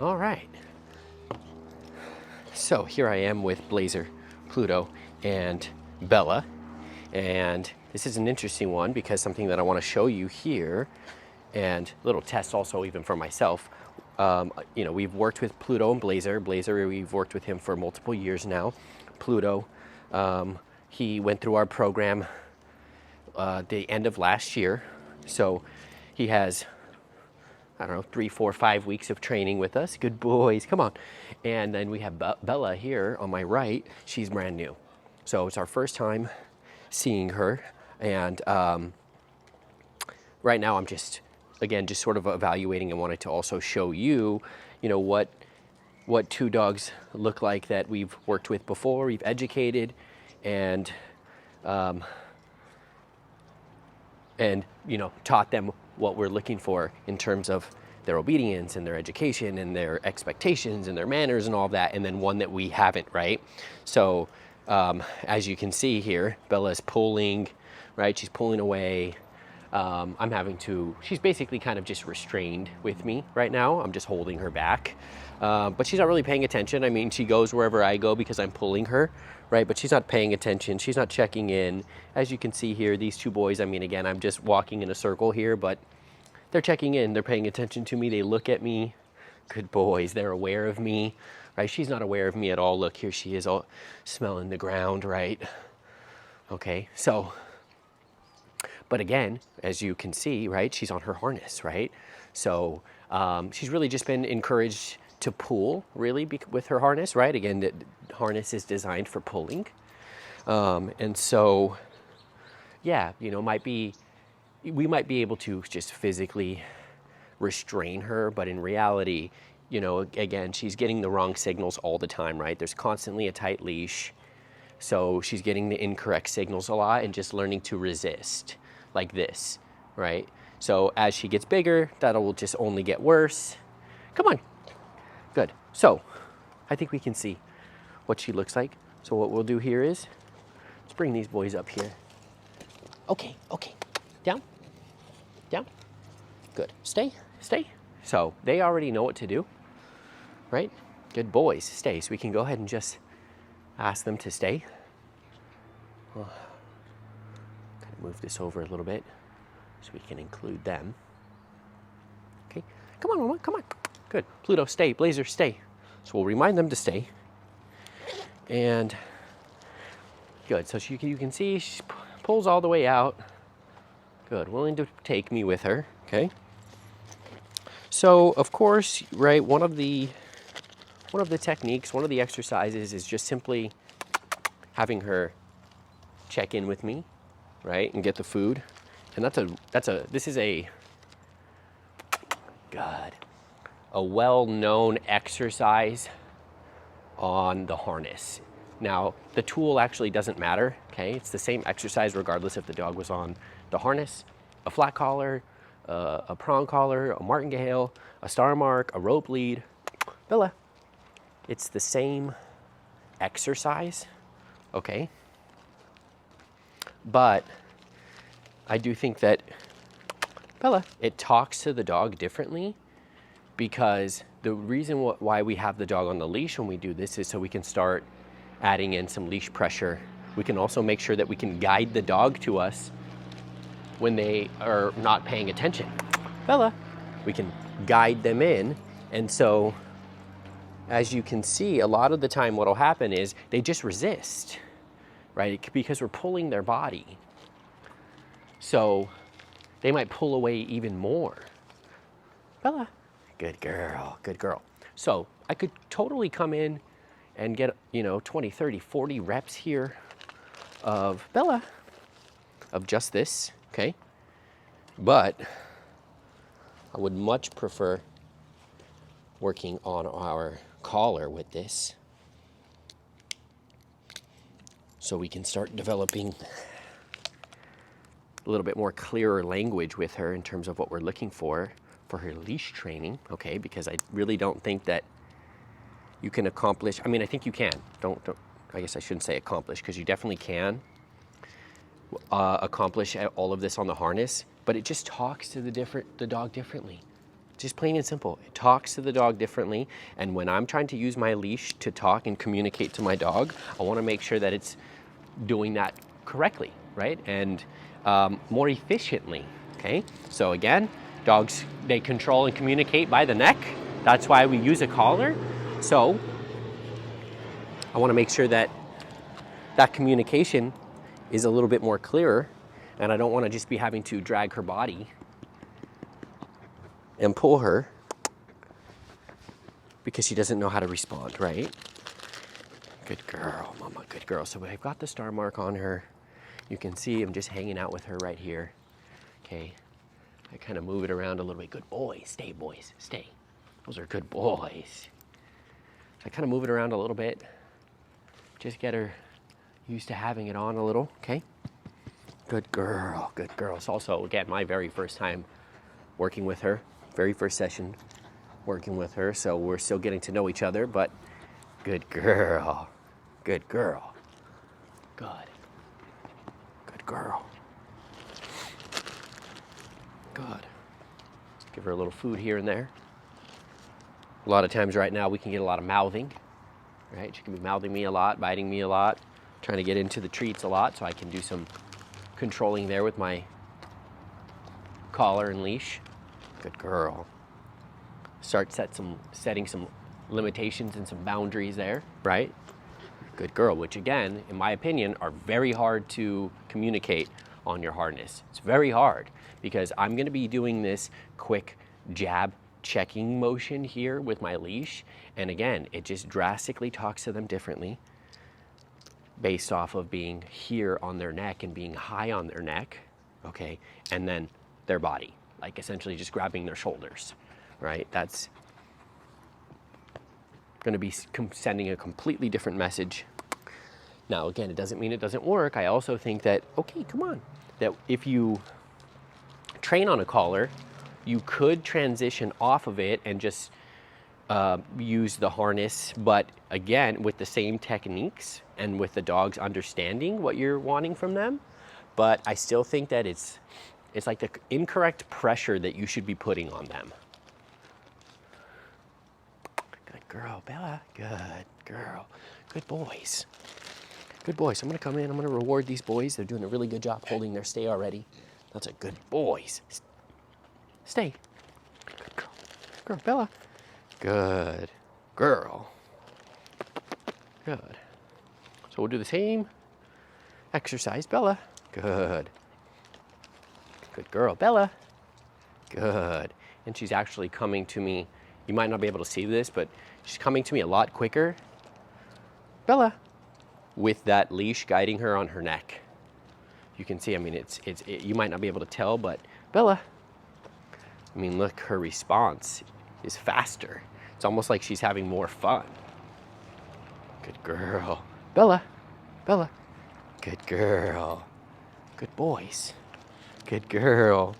All right. So here I am with Blazer, Pluto, and Bella. And this is an interesting one because something that I want to show you here, and a little test also even for myself. We've worked with Pluto and Blazer. Blazer, we've worked with him for multiple years now. Pluto, he went through our program the end of last year. So he has, I don't know, 3, 4, 5 weeks of training with us. Good boys, come on. And then we have Bella here on my right. She's brand new. So it's our first time seeing her. And right now I'm just sort of evaluating and wanted to also show you, what two dogs look like that we've worked with before, we've educated, and taught them what we're looking for in terms of their obedience and their education and their expectations and their manners and all of that, and then one that we haven't, right? So as you can see here, Bella's pulling, right? She's pulling away. She's basically kind of just restrained with me right now. I'm just holding her back. But she's not really paying attention. I mean, she goes wherever I go because I'm pulling her, right? But she's not paying attention. She's not checking in. As you can see here, these two boys, I mean, again, I'm just walking in a circle here, but they're checking in. They're paying attention to me. They look at me. Good boys. They're aware of me, right? She's not aware of me at all. Look, here she is all smelling the ground, right? Okay, so, but again, as you can see, right, she's on her harness, right? So she's really just been encouraged to pull, really, with her harness, right? Again, the harness is designed for pulling. And so, yeah, we might be able to just physically restrain her, but in reality, again, she's getting the wrong signals all the time, right? There's constantly a tight leash. So she's getting the incorrect signals a lot and just learning to resist like this, right? So as she gets bigger, that'll just only get worse. Come on. Good. So I think we can see what she looks like. So what we'll do here is, let's bring these boys up here. Okay. Down. Good. Stay. So they already know what to do, right? Good boys. Stay. So we can go ahead and just ask them to stay. Kind of move this over a little bit so we can include them. Okay, come on, Mama, come on. Good. Pluto, stay. Blazer, stay. So we'll remind them to stay. And good. So you can see she pulls all the way out. Good. Willing to take me with her. Okay. So of course, right, one of the techniques, one of the exercises is just simply having her check in with me, right, and get the food. And this is a well-known exercise on the harness. Now, the tool actually doesn't matter, okay? It's the same exercise regardless if the dog was on the harness, a flat collar, a prong collar, a martingale, a star mark, a rope lead. Bella, it's the same exercise, okay? But I do think that, Bella, it talks to the dog differently, because the reason why we have the dog on the leash when we do this is so we can start adding in some leash pressure. We can also make sure that we can guide the dog to us when they are not paying attention. Bella, we can guide them in. And so, as you can see, a lot of the time what'll happen is they just resist, right? Because we're pulling their body. So they might pull away even more. Bella, good girl, good girl. So I could totally come in and get, 20, 30, 40 reps here of Bella, of just this, okay? But I would much prefer working on our collar with this, so we can start developing a little bit more clearer language with her in terms of what we're looking for her leash training, okay? Because I really don't think that you can accomplish, I think you can. I guess I shouldn't say accomplish, because you definitely can accomplish all of this on the harness, but it just talks to the dog differently. Just plain and simple. It talks to the dog differently. And when I'm trying to use my leash to talk and communicate to my dog, I want to make sure that it's doing that correctly, right? And more efficiently, okay? So again, dogs, they control and communicate by the neck. That's why we use a collar. So I want to make sure that that communication is a little bit more clearer, and I don't want to just be having to drag her body and pull her because she doesn't know how to respond, right? Good girl, mama, good girl. So I've got the star mark on her. You can see I'm just hanging out with her right here. Okay, I kind of move it around a little bit. Good boys, stay boys, stay. Those are good boys. So I kind of move it around a little bit. Just get her used to having it on a little, okay? Good girl, good girl. It's also, again, my very first time working with her. Very first session working with her, so we're still getting to know each other, but good girl, good girl, good, good girl, good. Give her a little food here and there. A lot of times right now we can get a lot of mouthing, right? She can be mouthing me a lot, biting me a lot, trying to get into the treats a lot, so I can do some controlling there with my collar and leash. Good girl. Start setting some limitations and some boundaries there, right? Good girl, which again, in my opinion, are very hard to communicate on your harness. It's very hard because I'm gonna be doing this quick jab checking motion here with my leash. And again, it just drastically talks to them differently based off of being here on their neck and being high on their neck, okay? And then their body, like essentially just grabbing their shoulders, right? That's going to be sending a completely different message. Now, again, it doesn't mean it doesn't work. I also think that, okay, come on, that if you train on a collar, you could transition off of it and just use the harness, but again, with the same techniques and with the dog's understanding what you're wanting from them. But I still think that it's like the incorrect pressure that you should be putting on them. Good girl, Bella. Good girl. Good boys. Good boys. I'm gonna come in, I'm gonna reward these boys. They're doing a really good job holding their stay already. That's a good boys. Stay. Good girl. Girl, Bella. Good girl. Good. So we'll do the same exercise, Bella. Good. Good girl, Bella. Good. And she's actually coming to me. You might not be able to see this, but she's coming to me a lot quicker. Bella. With that leash guiding her on her neck. You can see, I mean, you might not be able to tell, but Bella. I mean, look, her response is faster. It's almost like she's having more fun. Good girl. Bella. Bella. Good girl. Good boys. Good girl.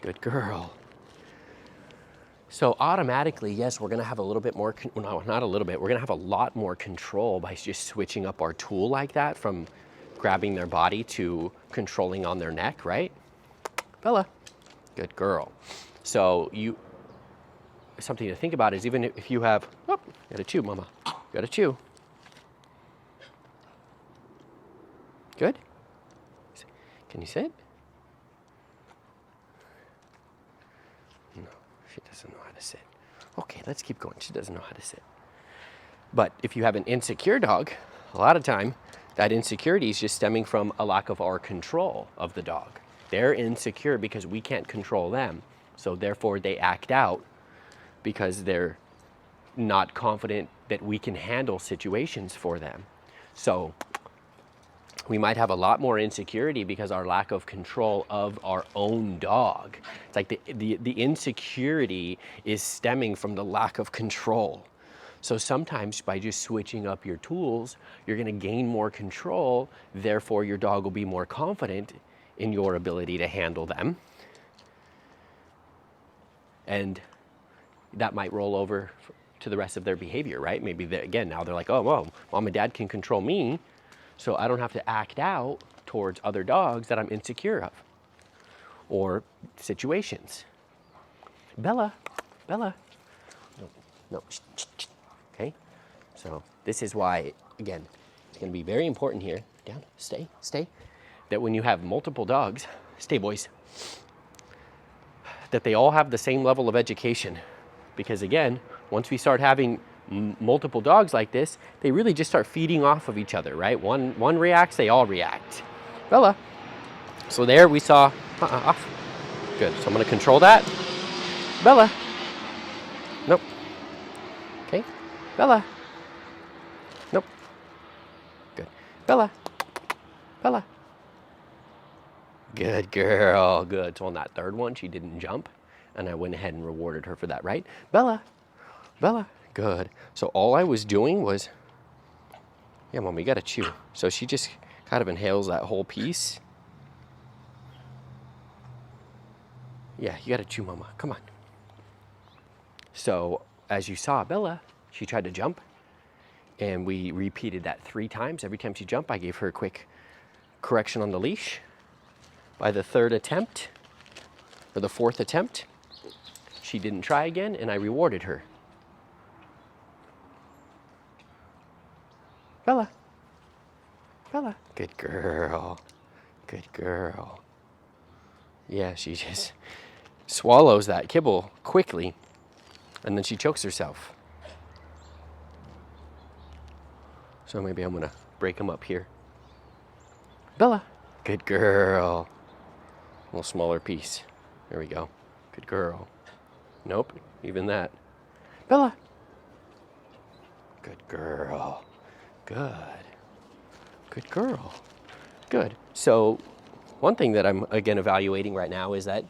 Good girl. So automatically, yes, we're gonna have a little bit more, no, not a little bit, we're gonna have a lot more control by just switching up our tool like that from grabbing their body to controlling on their neck, right? Bella. Good girl. So something to think about is even if you have, oh, you gotta chew, mama. You gotta chew. Good? Can you sit? No, she doesn't know how to sit. Okay, let's keep going. She doesn't know how to sit. But if you have an insecure dog, a lot of time, that insecurity is just stemming from a lack of our control of the dog. They're insecure because we can't control them. So therefore they act out because they're not confident that we can handle situations for them. So we might have a lot more insecurity because our lack of control of our own dog. It's like the insecurity is stemming from the lack of control. So sometimes by just switching up your tools, you're gonna gain more control, therefore your dog will be more confident in your ability to handle them. And that might roll over to the rest of their behavior, right? Maybe again, now they're like, oh, well, mom and dad can control me, so I don't have to act out towards other dogs that I'm insecure of or situations. Bella, Bella. No, no. Okay. So this is why, again, it's going to be very important here. Down, stay, stay. That when you have multiple dogs, stay boys, that they all have the same level of education. Because again, once we start having multiple dogs like this, they really just start feeding off of each other, right? One reacts, they all react. Bella. So there we saw, off. Good, so I'm gonna control that. Bella. Nope. Okay, Bella. Nope. Good. Bella. Bella. Good girl, good. So on that third one, she didn't jump, and I went ahead and rewarded her for that, right? Bella, Bella, good. So all I was doing was, yeah, Mom, you gotta chew. So she just kind of inhales that whole piece. Yeah, you gotta chew, Mama, come on. So as you saw, Bella, she tried to jump, and we repeated that 3 times. Every time she jumped, I gave her a quick correction on the leash. By the 3rd attempt, or the 4th attempt, she didn't try again, and I rewarded her. Bella, Bella, good girl, good girl. Yeah, she just swallows that kibble quickly, and then she chokes herself. So maybe I'm gonna break them up here. Bella, good girl. A little smaller piece. There we go. Good girl. Nope, even that. Bella. Good girl. Good. Good girl. Good. So one thing that I'm again evaluating right now is that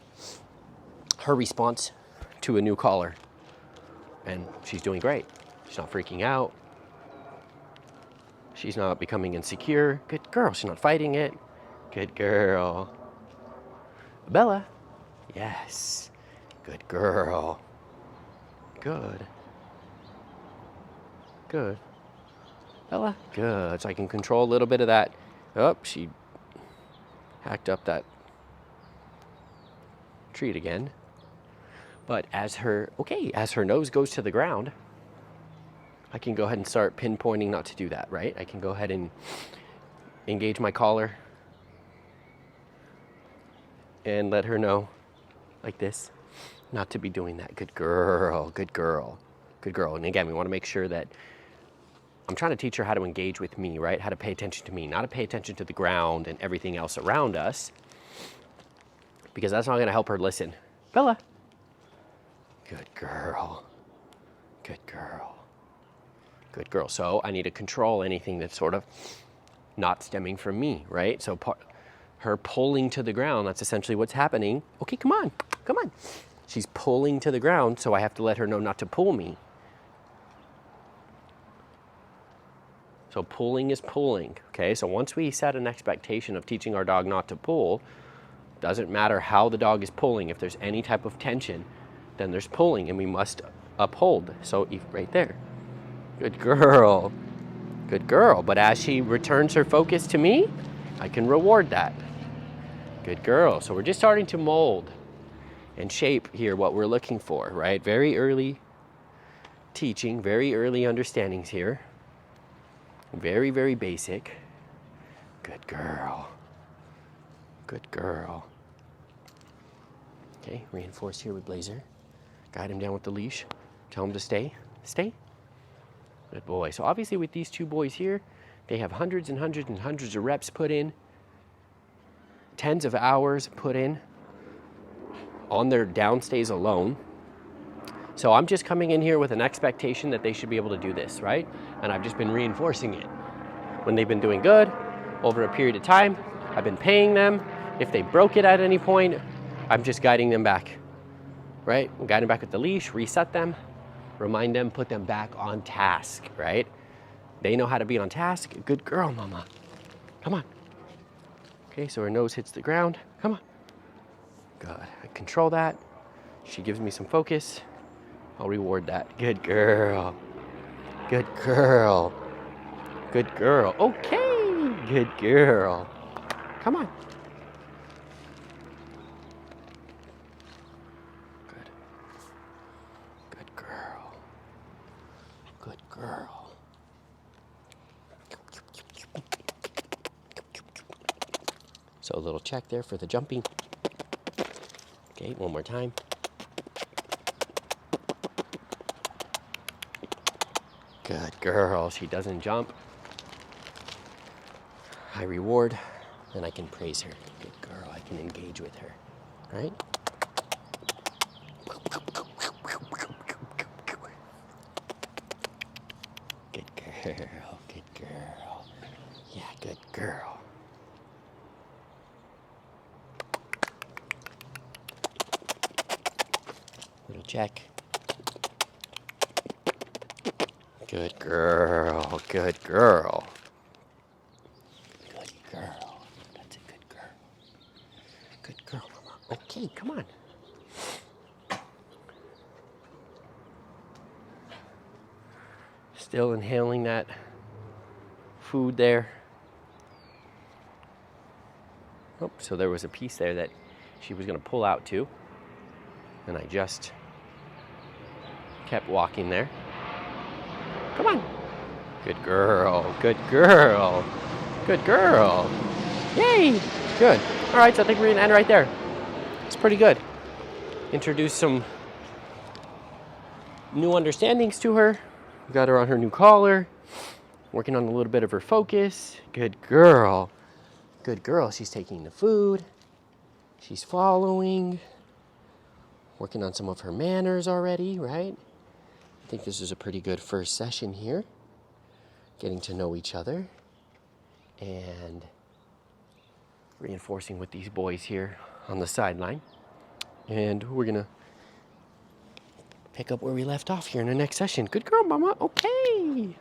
her response to a new collar. And she's doing great. She's not freaking out. She's not becoming insecure. Good girl. She's not fighting it. Good girl. Bella. Yes. Good girl. Good. Good. Bella. Good. So I can control a little bit of that. Oh, she hacked up that treat again. But as her nose goes to the ground, I can go ahead and start pinpointing not to do that, right? I can go ahead and engage my collar and let her know, like this, not to be doing that. Good girl, good girl, good girl. And again, we want to make sure that I'm trying to teach her how to engage with me, right? How to pay attention to me, not to pay attention to the ground and everything else around us, because that's not going to help her listen. Bella. Good girl. Good girl. Good girl. So I need to control anything that's sort of not stemming from me, right? So her pulling to the ground, that's essentially what's happening. Okay, come on, come on. She's pulling to the ground, so I have to let her know not to pull me. So pulling is pulling, okay? So once we set an expectation of teaching our dog not to pull, doesn't matter how the dog is pulling, if there's any type of tension, then there's pulling and we must uphold. So right there. Good girl. Good girl. But as she returns her focus to me, I can reward that. Good girl. So we're just starting to mold and shape here what we're looking for, right? Very early teaching, very early understandings here. Very, very basic. Good girl. Good girl. Okay, reinforce here with Blazer. Guide him down with the leash. Tell him to stay. Stay. Good boy. So obviously with these 2 boys here, they have hundreds and hundreds and hundreds of reps put in, tens of hours put in on their downstays alone. So I'm just coming in here with an expectation that they should be able to do this, right? And I've just been reinforcing it. When they've been doing good over a period of time, I've been paying them. If they broke it at any point, I'm just guiding them back, right? I'm guiding back with the leash, reset them, remind them, put them back on task, right? They know how to be on task. Good girl, Mama. Come on. Okay, so her nose hits the ground. Come on. Good. I control that. She gives me some focus. I'll reward that. Good girl. Good girl. Good girl. Okay. Good girl. Come on. Good. So a little check there for the jumping. Okay, one more time. Good girl, she doesn't jump. High reward, and I can praise her. Good girl, I can engage with her, right? Good girl, good girl. Yeah, good girl. Little check. Good girl, good girl. Good girl. That's a good girl. Good girl, Mama. Okay, come on. Still inhaling that food there. Oh, so there was a piece there that she was going to pull out too. And I just kept walking there. Come on. Good girl. Good girl. Good girl. Yay. Good. All right, so I think we're going to end right there. It's pretty good. Introduce some new understandings to her. We got her on her new collar. Working on a little bit of her focus. Good girl. Good girl. She's taking the food. She's following. Working on some of her manners already, right? I think this is a pretty good first session here. Getting to know each other and reinforcing with these boys here on the sideline. And we're gonna pick up where we left off here in the next session. Good girl, Mama. Okay.